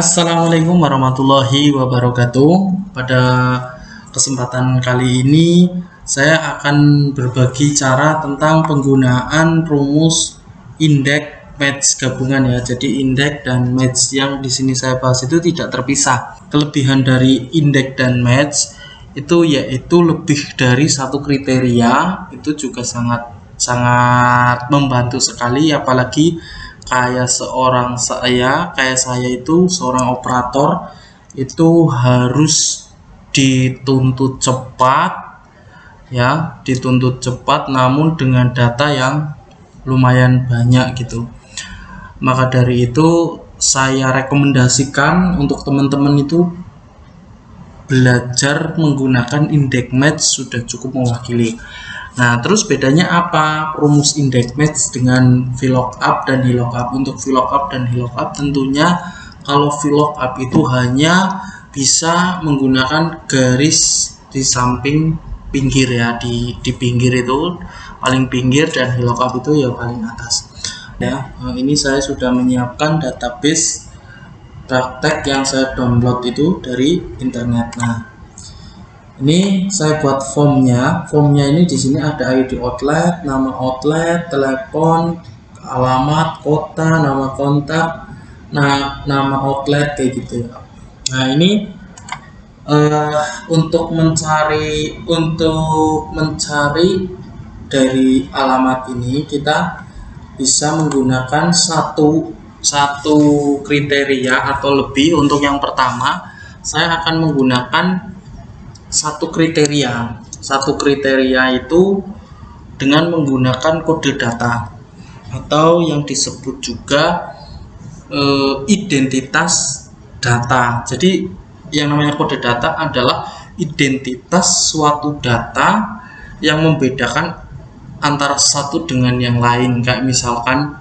Assalamualaikum warahmatullahi wabarakatuh. Pada kesempatan kali ini saya akan berbagi cara tentang penggunaan rumus indeks match gabungan ya. Jadi indeks dan match yang di sini saya bahas itu tidak terpisah. Kelebihan dari indeks dan match itu yaitu lebih dari satu kriteria, itu juga sangat membantu sekali, apalagi kayak saya itu seorang operator itu harus dituntut cepat ya, namun dengan data yang lumayan banyak gitu. Maka dari itu saya rekomendasikan untuk teman-teman itu belajar menggunakan indeks match sudah cukup mewakili. Nah, terus bedanya apa rumus indeks match dengan VLOOKUP dan HLOOKUP? Untuk VLOOKUP dan HLOOKUP tentunya kalau VLOOKUP itu hanya bisa menggunakan garis di samping pinggir ya, di pinggir itu paling pinggir, dan HLOOKUP itu ya paling atas. Ya, ini saya sudah menyiapkan database praktek yang saya download itu dari internet. Nah, ini saya buat formnya. Formnya ini di sini ada ID outlet, nama outlet, telepon, alamat, kota, nama kontak, nama outlet kayak gitu. Nah, ini untuk mencari dari alamat ini kita bisa menggunakan satu kriteria atau lebih. Untuk yang pertama saya akan menggunakan satu kriteria itu dengan menggunakan kode data atau yang disebut juga identitas data. Jadi yang namanya kode data adalah identitas suatu data yang membedakan antara satu dengan yang lain. Kayak misalkan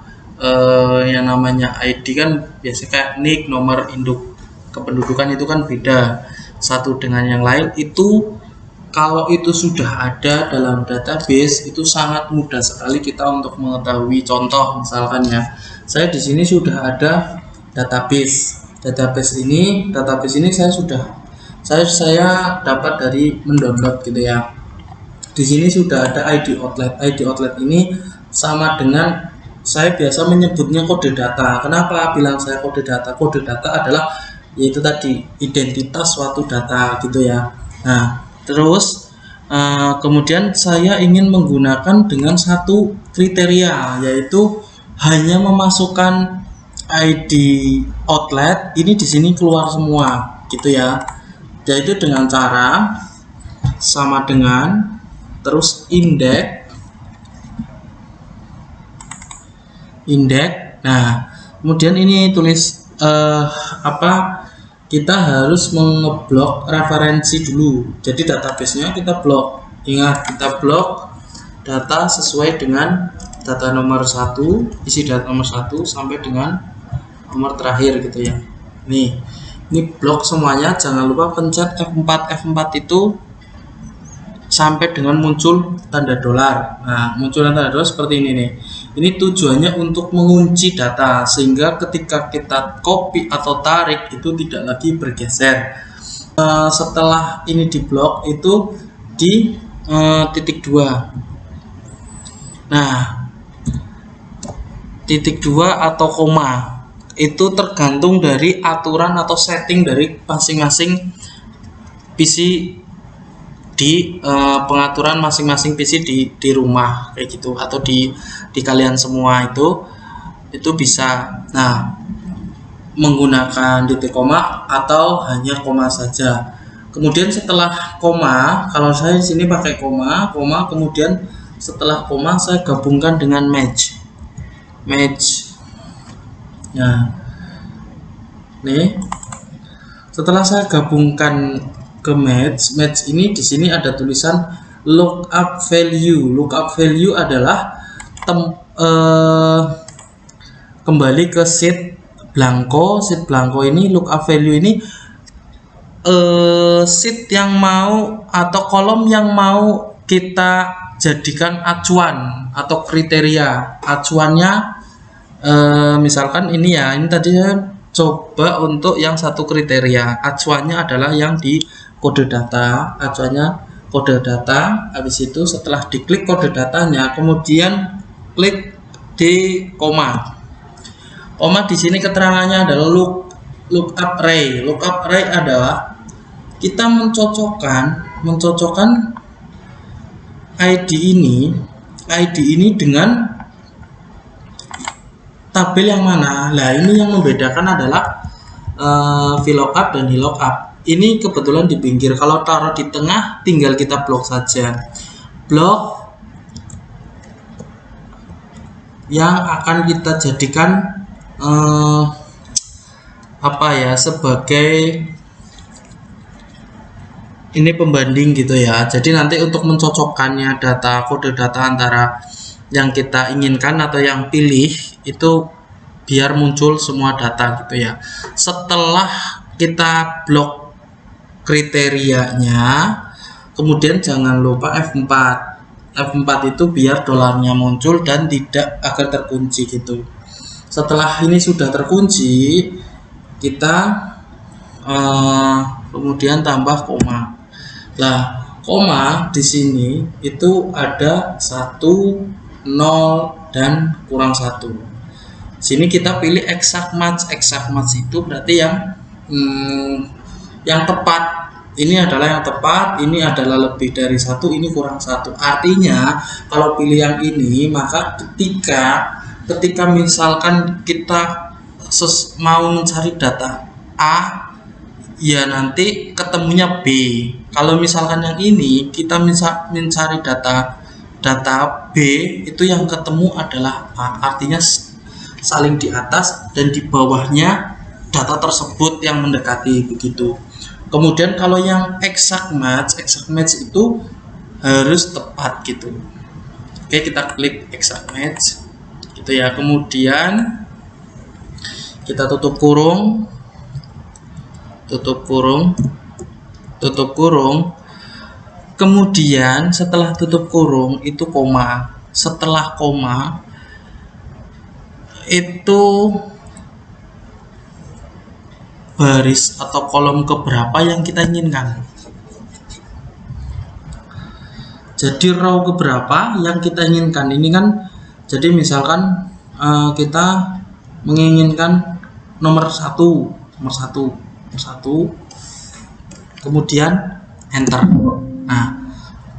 yang namanya ID kan biasanya kayak NIK, nomor induk kependudukan, itu kan beda satu dengan yang lain. Itu kalau itu sudah ada dalam database itu sangat mudah sekali kita untuk mengetahui. Contoh misalkan ya, saya di sini sudah ada database ini saya dapat dari mendownload gitu ya. Di sini sudah ada ID outlet ini sama dengan, saya biasa menyebutnya kode data. Kenapa bilang saya kode data? Kode data adalah yaitu tadi identitas suatu data gitu ya. Nah, terus kemudian saya ingin menggunakan dengan satu kriteria, yaitu hanya memasukkan ID outlet ini di sini keluar semua gitu ya. Yaitu dengan cara sama dengan terus indeks. Nah, kemudian ini tulis kita harus mengeblok referensi dulu. Jadi database-nya kita blok. Ingat, kita blok data sesuai dengan data nomor 1, isi data nomor 1 sampai dengan nomor terakhir gitu ya. Ini blok semuanya. Jangan lupa pencet F4 itu sampai dengan muncul tanda dolar. Nah, munculan tanda dolar seperti ini nih. Ini tujuannya untuk mengunci data sehingga ketika kita copy atau tarik itu tidak lagi bergeser. Setelah ini diblok itu di titik 2. Nah, titik 2 atau koma itu tergantung dari aturan atau setting dari masing-masing PC di pengaturan masing-masing PC di rumah kayak gitu, atau di kalian semua itu bisa. Nah, menggunakan titik koma atau hanya koma saja. Kemudian setelah koma, kalau saya di sini pakai koma, kemudian setelah koma saya gabungkan dengan match. Nah, nih setelah saya gabungkan ke match ini di sini ada tulisan lookup value. Lookup value adalah kembali ke sheet blanco. Sheet blanco ini lookup value ini sheet yang mau atau kolom yang mau kita jadikan acuan atau kriteria. Acuannya misalkan ini ya, ini tadi coba untuk yang satu kriteria, acuannya adalah yang di kode data, acuannya kode data. Habis itu setelah diklik kode datanya, kemudian klik di koma. Koma di sini keterangannya adalah lookup array. Lookup array adalah kita mencocokkan ID ini dengan tabel yang mana. Nah, ini yang membedakan adalah VLOOKUP dan HLOOKUP. Ini kebetulan di pinggir. Kalau taruh di tengah, tinggal kita blok saja. Blok yang akan kita jadikan sebagai ini pembanding gitu ya. Jadi nanti untuk mencocokkannya kode data antara yang kita inginkan atau yang pilih itu biar muncul semua data gitu ya. Setelah kita blok kriterianya, kemudian jangan lupa F4. F4 itu biar dolarnya muncul dan tidak agar terkunci gitu. Setelah ini sudah terkunci, kita kemudian tambah koma. Nah, koma di sini itu ada 1, 0 dan kurang 1. Sini kita pilih exact match. Exact match itu berarti yang tepat. Ini adalah yang tepat, ini adalah lebih dari 1, ini kurang 1. Artinya kalau pilih yang ini, maka ketika misalkan kita mau mencari data A, ya nanti ketemunya B. Kalau misalkan yang ini kita mencari data B, itu yang ketemu adalah A. Artinya saling di atas dan di bawahnya data tersebut yang mendekati begitu. Kemudian kalau yang exact match itu harus tepat gitu. Oke, kita klik exact match gitu ya. Kemudian kita tutup kurung. Kemudian setelah tutup kurung itu koma. Setelah koma itu baris atau kolom keberapa yang kita inginkan. Jadi row keberapa yang kita inginkan. Ini kan jadi misalkan kita menginginkan nomor 1, kemudian enter. Nah,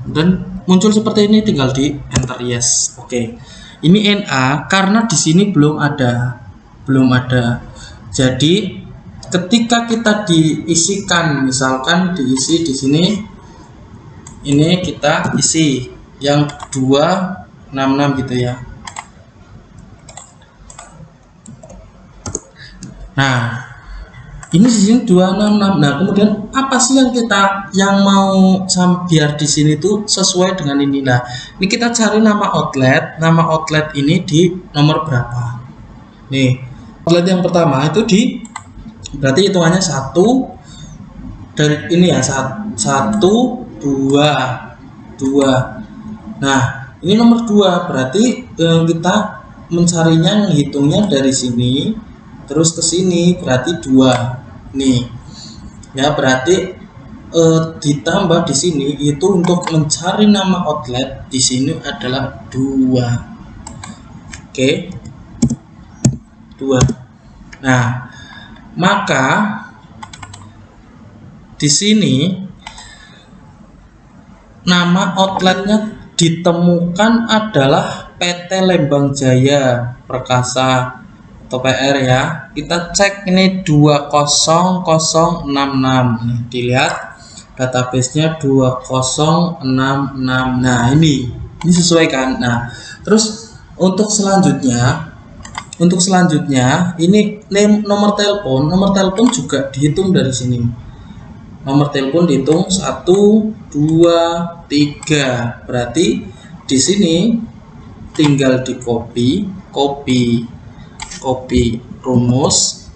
dan muncul seperti ini, tinggal di enter yes. Oke. Ini NA karena di sini belum ada. Jadi ketika kita diisikan, misalkan diisi di sini, ini kita isi yang 266 gitu ya. Nah, ini di sini 266. Nah, kemudian apa sih yang mau biar di sini tuh sesuai dengan ini. Nah, ini kita cari nama outlet. Nama outlet ini di nomor berapa? Nih, outlet yang pertama itu berarti hitungannya 1 dari ini ya, 1, 2. Nah, ini nomor 2 berarti kita mencarinya, menghitungnya dari sini terus ke sini berarti 2. Nih ya, berarti ditambah di sini itu untuk mencari nama outlet di sini adalah 2. Oke, 2. Nah, maka di sini nama outletnya ditemukan adalah PT Lembang Jaya Perkasa atau PR ya. Kita cek ini 20066. Nih, dilihat database-nya 2066. Nah, ini sesuai kan. Nah, terus untuk selanjutnya ini nomor telepon juga dihitung dari sini. Nomor telepon dihitung 1, 2, 3. Berarti di sini tinggal di copy rumus,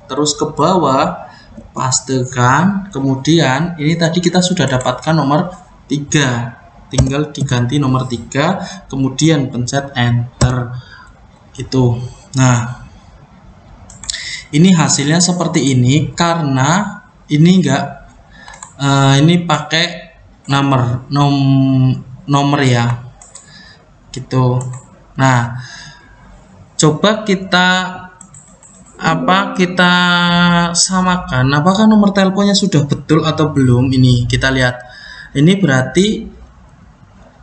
terus ke bawah pastekan. Kemudian ini tadi kita sudah dapatkan nomor 3, tinggal diganti nomor 3, kemudian pencet enter gitu. Nah, Ini hasilnya seperti ini karena ini ini pakai nomor ya, gitu. Nah, coba kita samakan apakah nomor teleponnya sudah betul atau belum. Ini kita lihat, ini berarti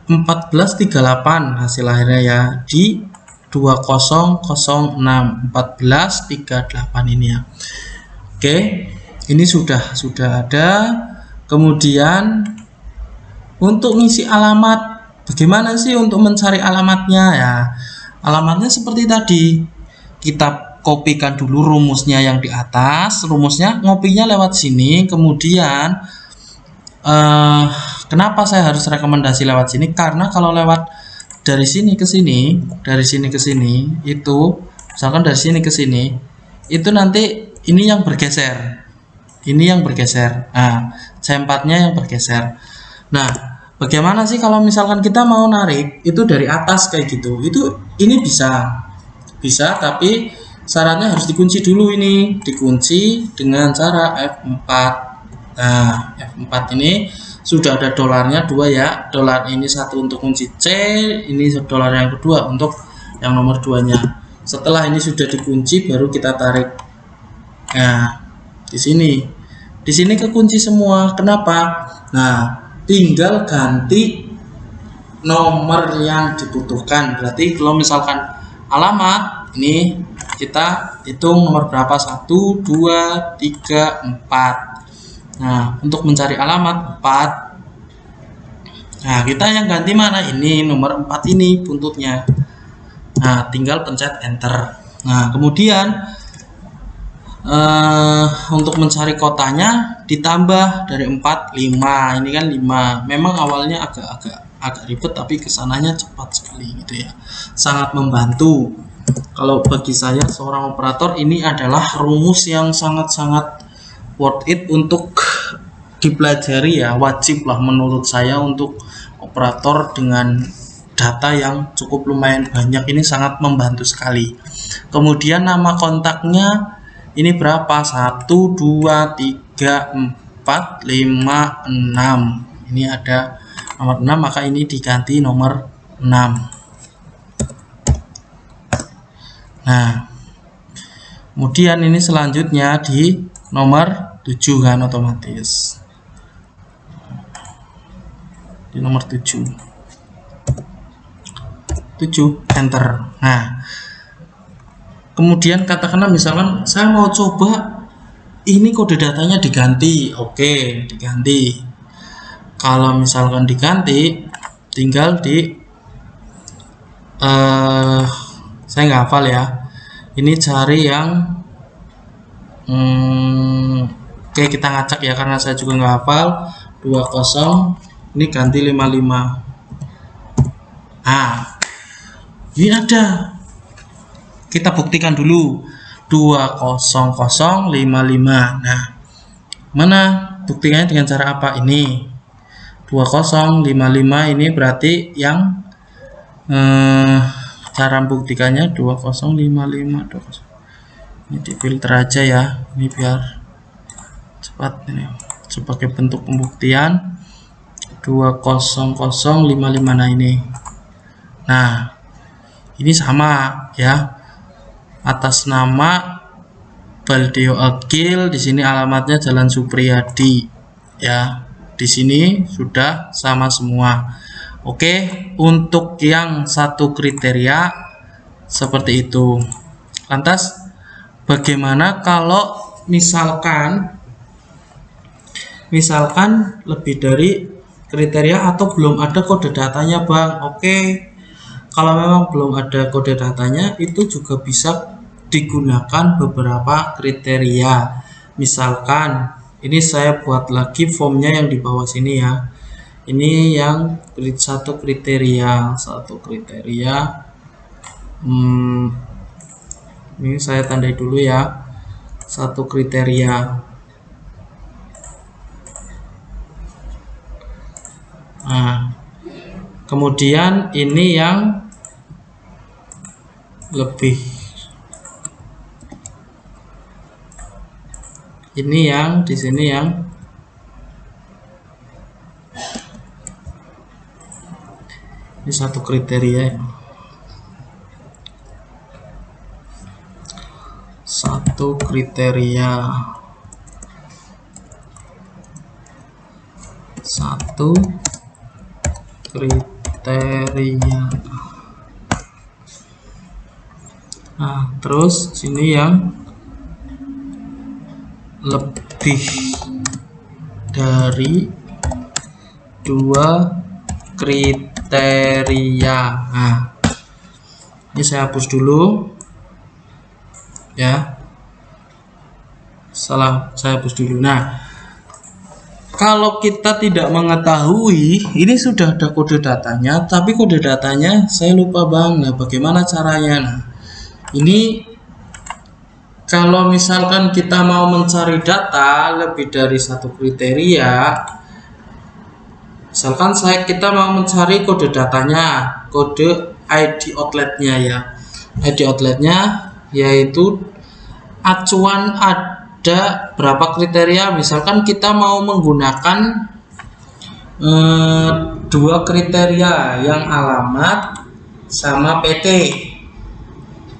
1438 hasil akhirnya ya, di 2006 1438 ini ya. Oke, ini sudah ada. Kemudian untuk ngisi alamat, bagaimana sih untuk mencari alamatnya ya? Alamatnya seperti tadi, kita kopikan dulu rumusnya yang di atas. Rumusnya ngopinya lewat sini. Kemudian kenapa saya harus rekomendasi lewat sini? Karena kalau lewat dari sini ke sini, itu misalkan dari sini ke sini, itu nanti ini yang bergeser. Nah, C4-nya yang bergeser. Nah, bagaimana sih kalau misalkan kita mau narik itu dari atas kayak gitu? Ini bisa, tapi syaratnya harus dikunci dulu. Ini dikunci dengan cara F4. Nah, F4 ini sudah ada dolarnya 2 ya. Dolar ini satu untuk kunci C, ini dolar yang kedua untuk yang nomor 2-nya. Setelah ini sudah dikunci, baru kita tarik. Nah, di sini kekunci semua. Kenapa? Nah, tinggal ganti nomor yang dibutuhkan. Berarti kalau misalkan alamat ini kita hitung nomor berapa, 1 2 3 4. Nah, untuk mencari alamat 4. Nah, kita yang ganti mana? Ini nomor 4 ini buntutnya. Nah, tinggal pencet enter. Nah, kemudian untuk mencari kotanya ditambah dari 4 5. Ini kan 5. Memang awalnya agak ribet, tapi kesananya cepat sekali gitu ya. Sangat membantu. Kalau bagi saya seorang operator, ini adalah rumus yang sangat-sangat worth it untuk dipelajari ya. Wajib lah menurut saya untuk operator dengan data yang cukup lumayan banyak. Ini sangat membantu sekali. Kemudian nama kontaknya ini berapa? 1 2 3 4 5 6. Ini ada nomor 6, maka ini diganti nomor 6. Nah, kemudian ini selanjutnya di nomor 7 kan, otomatis di nomor 7 enter. Nah, kemudian katakanlah misalkan saya mau coba ini kode datanya diganti. Oke, diganti. Kalau misalkan diganti, tinggal di saya nggak hafal ya. Ini cari yang oke, kita ngacak ya, karena saya juga nggak hafal. 20 ini ganti 55. Ini ada. Kita buktikan dulu 20055. Nah, mana buktikannya dengan cara apa? Ini 2055 ini berarti yang cara buktikannya 2055. Ini di filter aja ya, ini biar cepat. Ini sebagai bentuk pembuktian 20055. Nah, ini sama ya, atas nama Baldeo Agil. Di sini alamatnya Jalan Supriyadi ya. Di sini sudah sama semua. Oke, untuk yang satu kriteria seperti itu. Lantas bagaimana kalau misalkan lebih dari kriteria atau belum ada kode datanya, Bang? Oke, kalau memang belum ada kode datanya, itu juga bisa digunakan beberapa kriteria. Misalkan ini saya buat lagi formnya yang di bawah sini ya. Ini yang satu kriteria. Ini saya tandai dulu ya, satu kriteria. Nah, kemudian ini yang lebih Ini yang di sini yang ini satu kriteria ya. Satu kriteria. Satu kriteria. Nah, terus sini yang lebih dari 2 kriteria. Nah, ini saya hapus dulu ya. Saya hapus dulu. Nah, kalau kita tidak mengetahui, ini sudah ada kode datanya, tapi kode datanya saya lupa banget bagaimana caranya. Nah, ini kalau misalkan kita mau mencari data lebih dari 1 kriteria, misalkan kita mau mencari kode datanya, kode ID outletnya ya. ID outletnya yaitu acuan ada berapa kriteria. Misalkan kita mau menggunakan 2 kriteria yang alamat sama PT.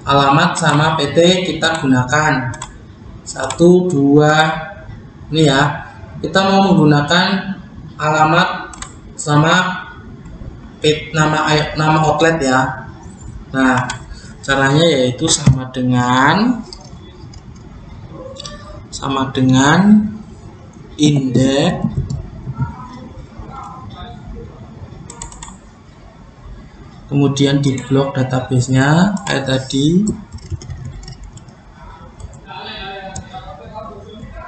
Alamat sama PT kita gunakan 1, 2 ini ya. Kita mau menggunakan alamat sama nama outlet ya. Nah, caranya yaitu sama dengan indeks kemudian di blok database-nya kayak tadi,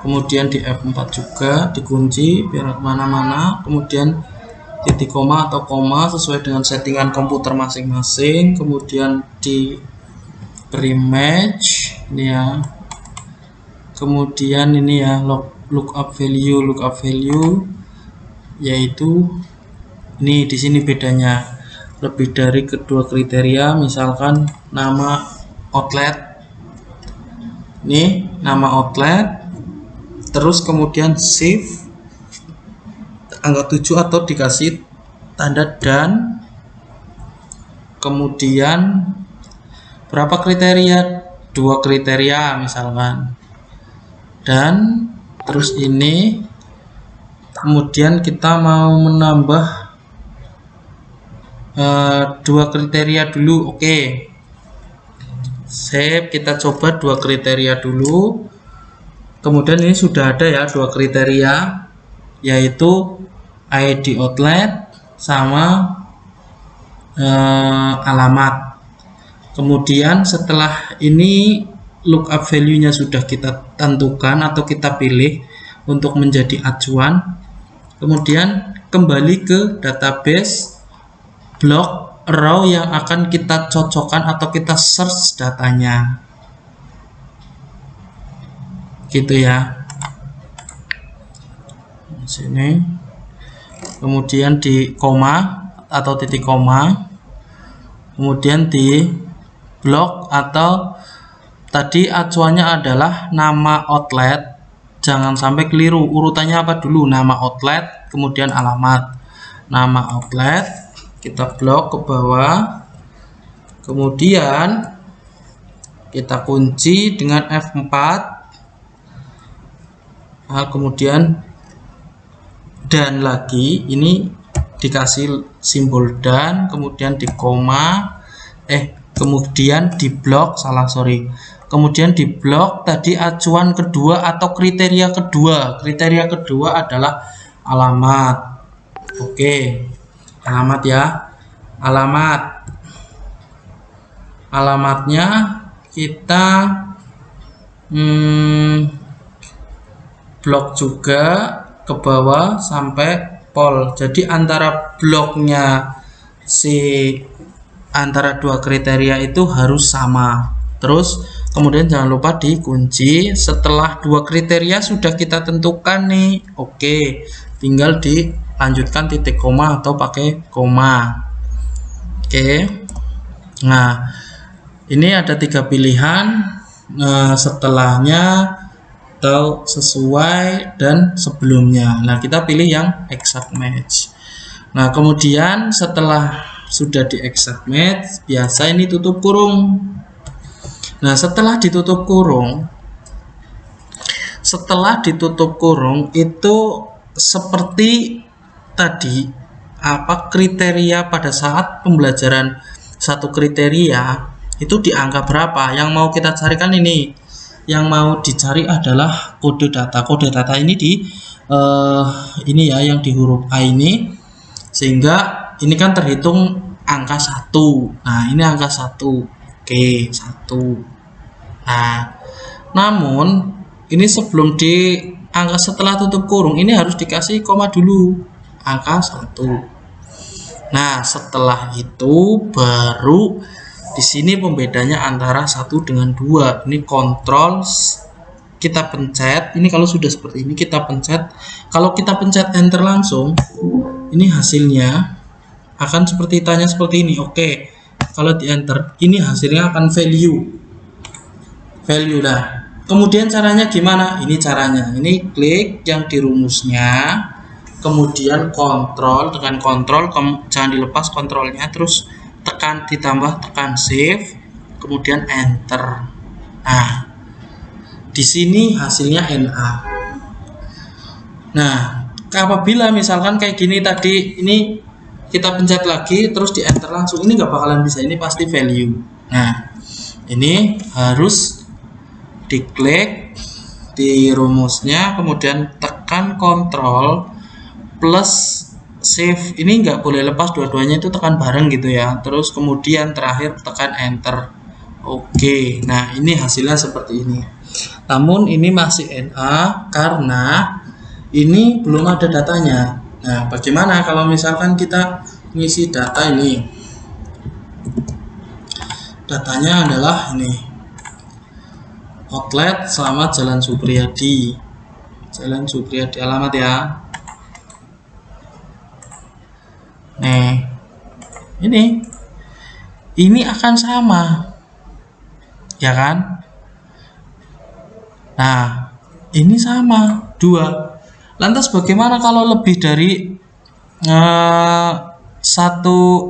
kemudian di F4 juga dikunci biar kemana-mana, kemudian titik koma atau koma sesuai dengan settingan komputer masing-masing, kemudian di pre-match ini ya, kemudian ini ya lookup value yaitu ini di sini bedanya lebih dari kedua kriteria. Misalkan nama outlet, ini nama outlet, terus kemudian shift angka 7 atau dikasih tanda dan, kemudian berapa kriteria, 2 kriteria misalkan, dan terus ini kemudian kita mau menambah 2 kriteria dulu. Oke, save, kita coba 2 kriteria dulu. Kemudian ini sudah ada ya 2 kriteria yaitu ID outlet sama alamat. Kemudian setelah ini lookup value nya sudah kita tentukan atau kita pilih untuk menjadi acuan, kemudian kembali ke database blok row yang akan kita cocokkan atau kita search datanya gitu ya. Sini kemudian di koma atau titik koma, kemudian di blok atau tadi acuannya adalah nama outlet. Jangan sampai keliru, urutannya apa dulu, nama outlet kemudian alamat. Nama outlet kita blok ke bawah, kemudian kita kunci dengan F4, nah, kemudian dan lagi ini dikasih simbol dan, kemudian di koma, kemudian di blok, kemudian di blok tadi acuan kedua atau kriteria kedua. Kriteria kedua adalah alamat. Oke, alamat ya, alamatnya kita blok juga ke bawah sampai pol. Jadi antara bloknya antara 2 kriteria itu harus sama. Terus kemudian jangan lupa dikunci. Setelah 2 kriteria sudah kita tentukan nih, oke, tinggal dilanjutkan titik koma atau pakai koma. Oke, nah ini ada 3 pilihan. Setelahnya atau sesuai dan sebelumnya. Nah, kita pilih yang exact match. Nah, kemudian setelah sudah di exact match, biasa ini tutup kurung. Nah, setelah ditutup kurung itu seperti tadi, kriteria pada saat pembelajaran satu kriteria itu di angka berapa. Yang mau kita carikan ini, yang mau dicari adalah kode data. Kode data ini di ini ya, yang di huruf A ini, sehingga ini kan terhitung angka 1. Nah, ini angka 1. Oke, 1. Nah, namun ini sebelum di angka setelah tutup kurung ini harus dikasih koma dulu, angka 1. Nah, setelah itu baru di sini pembedanya antara 1 dengan 2. Ini kontrol kita pencet. Ini kalau sudah seperti ini kita pencet. Kalau kita pencet enter langsung, ini hasilnya akan seperti tanya seperti ini. Oke. Kalau di enter, ini hasilnya akan value. Nah, kemudian caranya gimana? Ini caranya. Ini klik yang di rumusnya. Kemudian kontrol, dengan kontrol jangan dilepas kontrolnya, terus tekan tekan save, kemudian enter. Nah, di sini hasilnya NA. Nah, apabila misalkan kayak gini tadi, ini kita pencet lagi terus di enter langsung, ini nggak bakalan bisa, ini pasti value. Nah, ini harus diklik di rumusnya, kemudian tekan kontrol plus save. Ini nggak boleh lepas, dua-duanya itu tekan bareng gitu ya. Terus kemudian terakhir tekan enter. Oke, nah ini hasilnya seperti ini. Namun ini masih NA karena ini belum ada datanya. Nah, bagaimana kalau misalkan kita ngisi data ini? Datanya adalah ini, outlet Selamat Jalan Supriyadi. Jalan Supriyadi, alamat ya. Nih, ini akan sama, ya kan? Nah, ini sama 2. Lantas bagaimana kalau lebih dari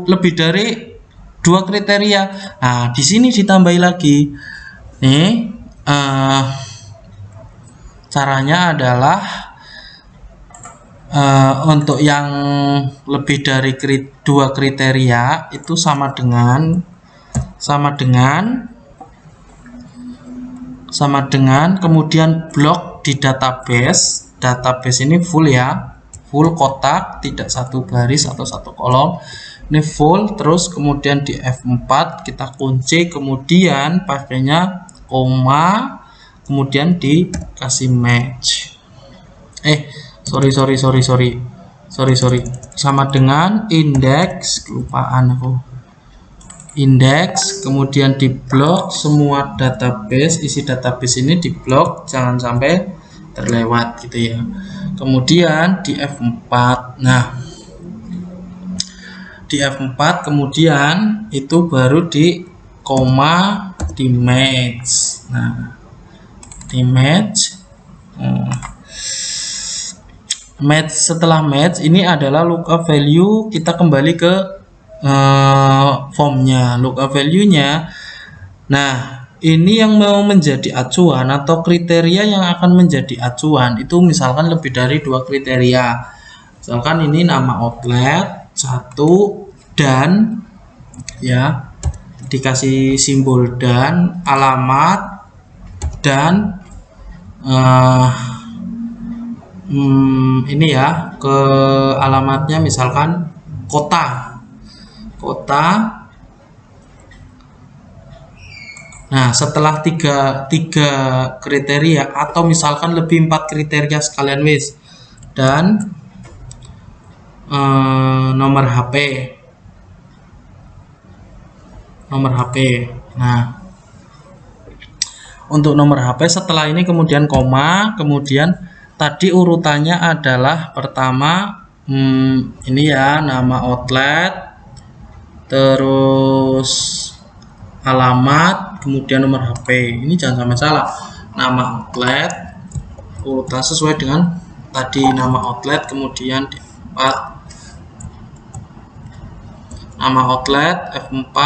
lebih dari 2 kriteria? Nah, di sini ditambahi lagi. Nih, caranya adalah untuk yang lebih dari 2 kriteria itu sama dengan kemudian blok di database ini full ya, full kotak, tidak satu baris atau satu kolom, ini full. Terus kemudian di F4 kita kunci, kemudian pakainya koma, kemudian dikasih match. Sorry. Sama dengan indeks, kelupaan aku. Indeks, kemudian diblok semua database, isi database ini diblok, jangan sampai terlewat gitu ya. Kemudian di F4. Nah, di F4 kemudian itu baru di koma, di match. Nah, di match. Match, setelah match ini adalah lookup value, kita kembali ke formnya, lookup value-nya. Nah, ini yang mau menjadi acuan atau kriteria yang akan menjadi acuan itu misalkan lebih dari 2 kriteria. Misalkan ini nama outlet 1 dan ya, dikasih simbol dan, alamat dan ini ya, ke alamatnya misalkan kota. Nah, setelah tiga kriteria atau misalkan lebih 4 kriteria sekalian wis, dan nomor HP. Nah, untuk nomor HP setelah ini kemudian koma, kemudian tadi urutannya adalah pertama ini ya, nama outlet, terus alamat, kemudian nomor HP. Ini jangan sampai salah. Nama outlet, urutan sesuai dengan tadi nama outlet, kemudian D4, nama outlet F4,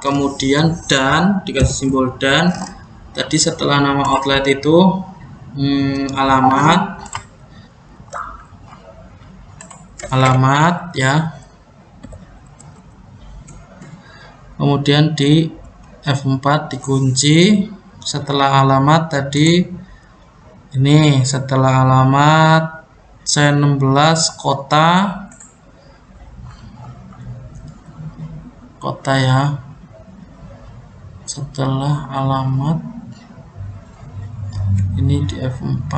kemudian dan dikasih simbol dan. Tadi setelah nama outlet itu alamat ya, kemudian di F4 dikunci. Setelah alamat tadi ini, setelah alamat C16 kota ya, setelah alamat ini di F4,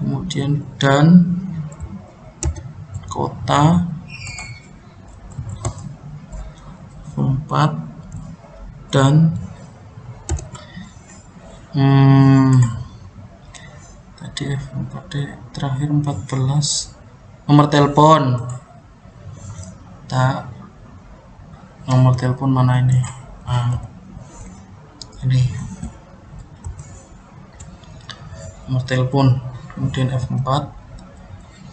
kemudian dan kota F4 dan tadi F4 terakhir 14, nomor telepon. Nomor telepon mana ini? Ini nomor telepon, kemudian F4,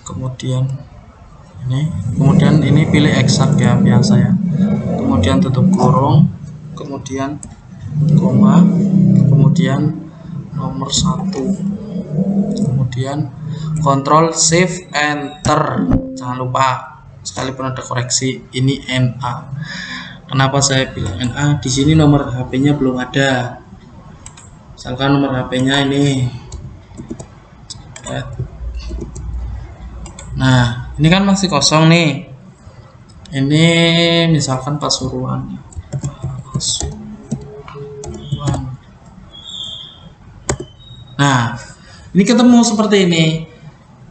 kemudian ini pilih eksak ya, biasa ya, kemudian tutup kurung, kemudian koma, kemudian nomor 1, kemudian Ctrl Shift Enter. Jangan lupa, sekalipun ada koreksi, ini NA. Kenapa saya bilang NA? Di sini nomor HP-nya belum ada. Misalkan nomor HP-nya ini. Nah, ini kan masih kosong nih. Ini misalkan Pasuruan. Nah, ini ketemu seperti ini.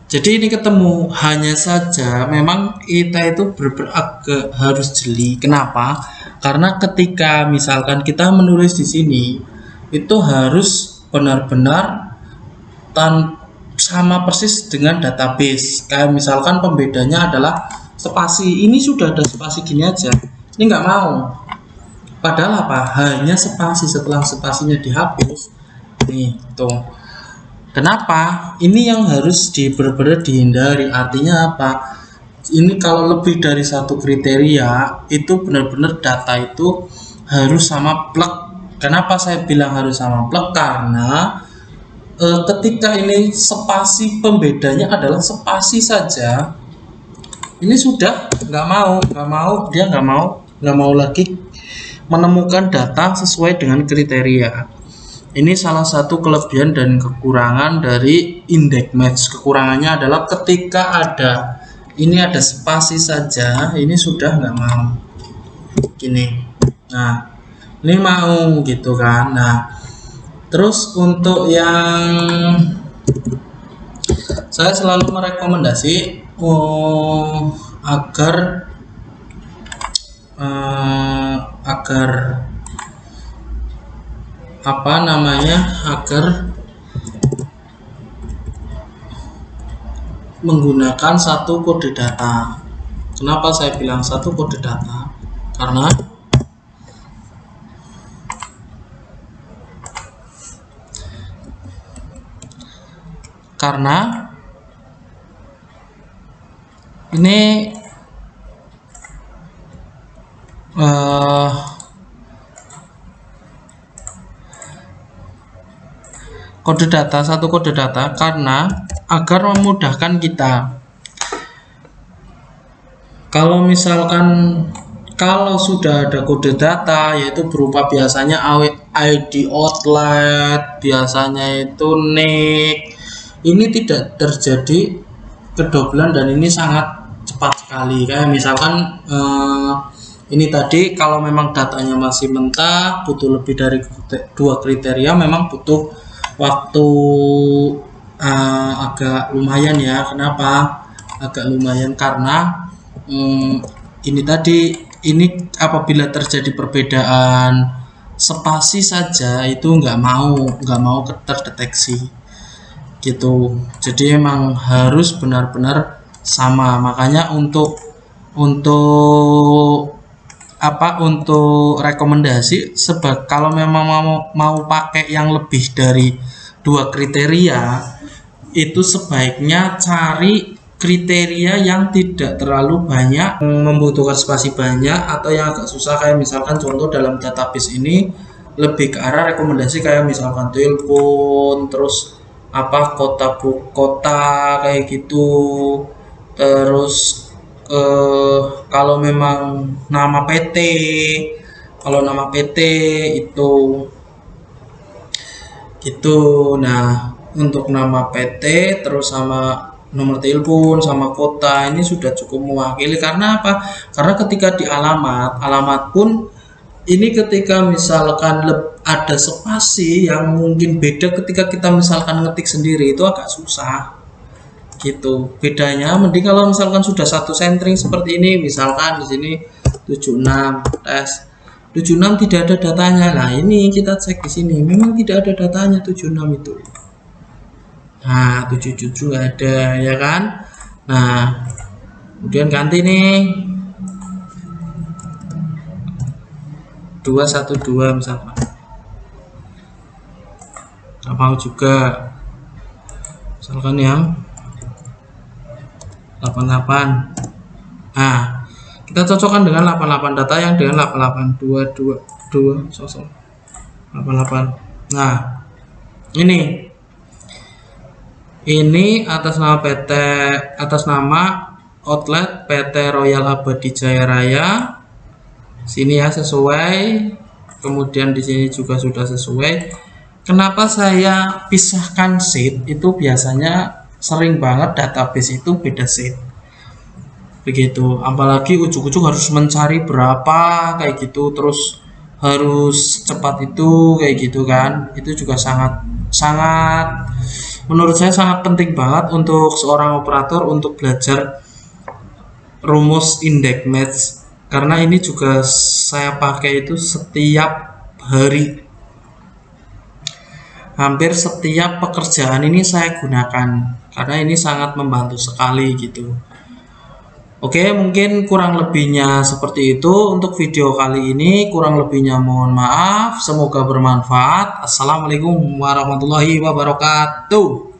Jadi ini ketemu, hanya saja memang kita itu agak harus jeli. Kenapa? Karena ketika misalkan kita menulis di sini, itu harus benar-benar sama persis dengan database. Kayak misalkan pembedanya adalah spasi. Ini sudah ada spasi gini aja. Ini nggak mau. Padahal apa? Hanya spasi, setelah spasinya dihapus. Nih, tuh. Kenapa? Ini yang harus benar-benar dihindari. Artinya apa? Ini kalau lebih dari satu kriteria, itu benar-benar data itu harus sama plek. Kenapa saya bilang harus sama plek? Karena ketika ini spasi pembedanya adalah spasi saja, ini sudah nggak mau, dia nggak mau lagi menemukan data sesuai dengan kriteria. Ini salah satu kelebihan dan kekurangan dari index match. Kekurangannya adalah ketika ada spasi saja, ini sudah nggak mau gini. Nah, ini mau gitu kan. Nah, terus untuk yang saya selalu merekomendasi agar menggunakan satu kode data. Kenapa saya bilang satu kode data? Karena ini kode data, satu kode data, karena agar memudahkan kita. Kalau misalkan sudah ada kode data, yaitu berupa biasanya ID outlet, biasanya itu nick, ini tidak terjadi kedobelan dan ini sangat cepat sekali. Kayak misalkan ini tadi kalau memang datanya masih mentah, butuh lebih dari 2 kriteria, memang butuh waktu agak lumayan ya. Kenapa agak lumayan? Karena ini tadi, ini apabila terjadi perbedaan spasi saja itu nggak mau terdeteksi gitu. Jadi emang harus benar-benar sama. Makanya untuk rekomendasi, kalau memang mau pakai yang lebih dari dua kriteria, itu sebaiknya cari kriteria yang tidak terlalu banyak, membutuhkan spasi banyak, atau yang agak susah. Kayak misalkan contoh dalam database ini lebih ke arah rekomendasi kayak misalkan telepon, terus apa kota kayak gitu. Terus kalau memang nama PT, kalau nama PT itu gitu. Nah, untuk nama PT terus sama nomor telepon sama kota ini sudah cukup mewakili. Karena apa? Karena ketika di alamat pun ini ketika misalkan ada spasi yang mungkin beda ketika kita misalkan ngetik sendiri itu agak susah gitu. Bedanya mending kalau misalkan sudah satu centering seperti ini, misalkan di sini 76 tes 76 tidak ada datanya. Nah, ini kita cek di sini memang tidak ada datanya 76 itu. Nah, 77 ada ya kan. Nah, kemudian ganti nih 212 misalkan. Nggak mau juga. Misalkan yang 88. Nah, kita cocokkan dengan 88 data yang dengan 88 sosok 88. Nah, ini atas nama PT, atas nama outlet PT Royal Abadi Jaya Raya. Sini ya sesuai. Kemudian di sini juga sudah sesuai. Kenapa saya pisahkan sheet? Itu biasanya sering banget database itu beda sheet. Begitu. Apalagi ujuk-ujuk harus mencari berapa kayak gitu, terus harus cepat itu kayak gitu kan. Itu juga sangat menurut saya sangat penting banget untuk seorang operator untuk belajar rumus index match, karena ini juga saya pakai itu setiap hari, hampir setiap pekerjaan ini saya gunakan karena ini sangat membantu sekali gitu. Oke, mungkin kurang lebihnya seperti itu untuk video kali ini. Kurang lebihnya mohon maaf, semoga bermanfaat. Assalamualaikum warahmatullahi wabarakatuh.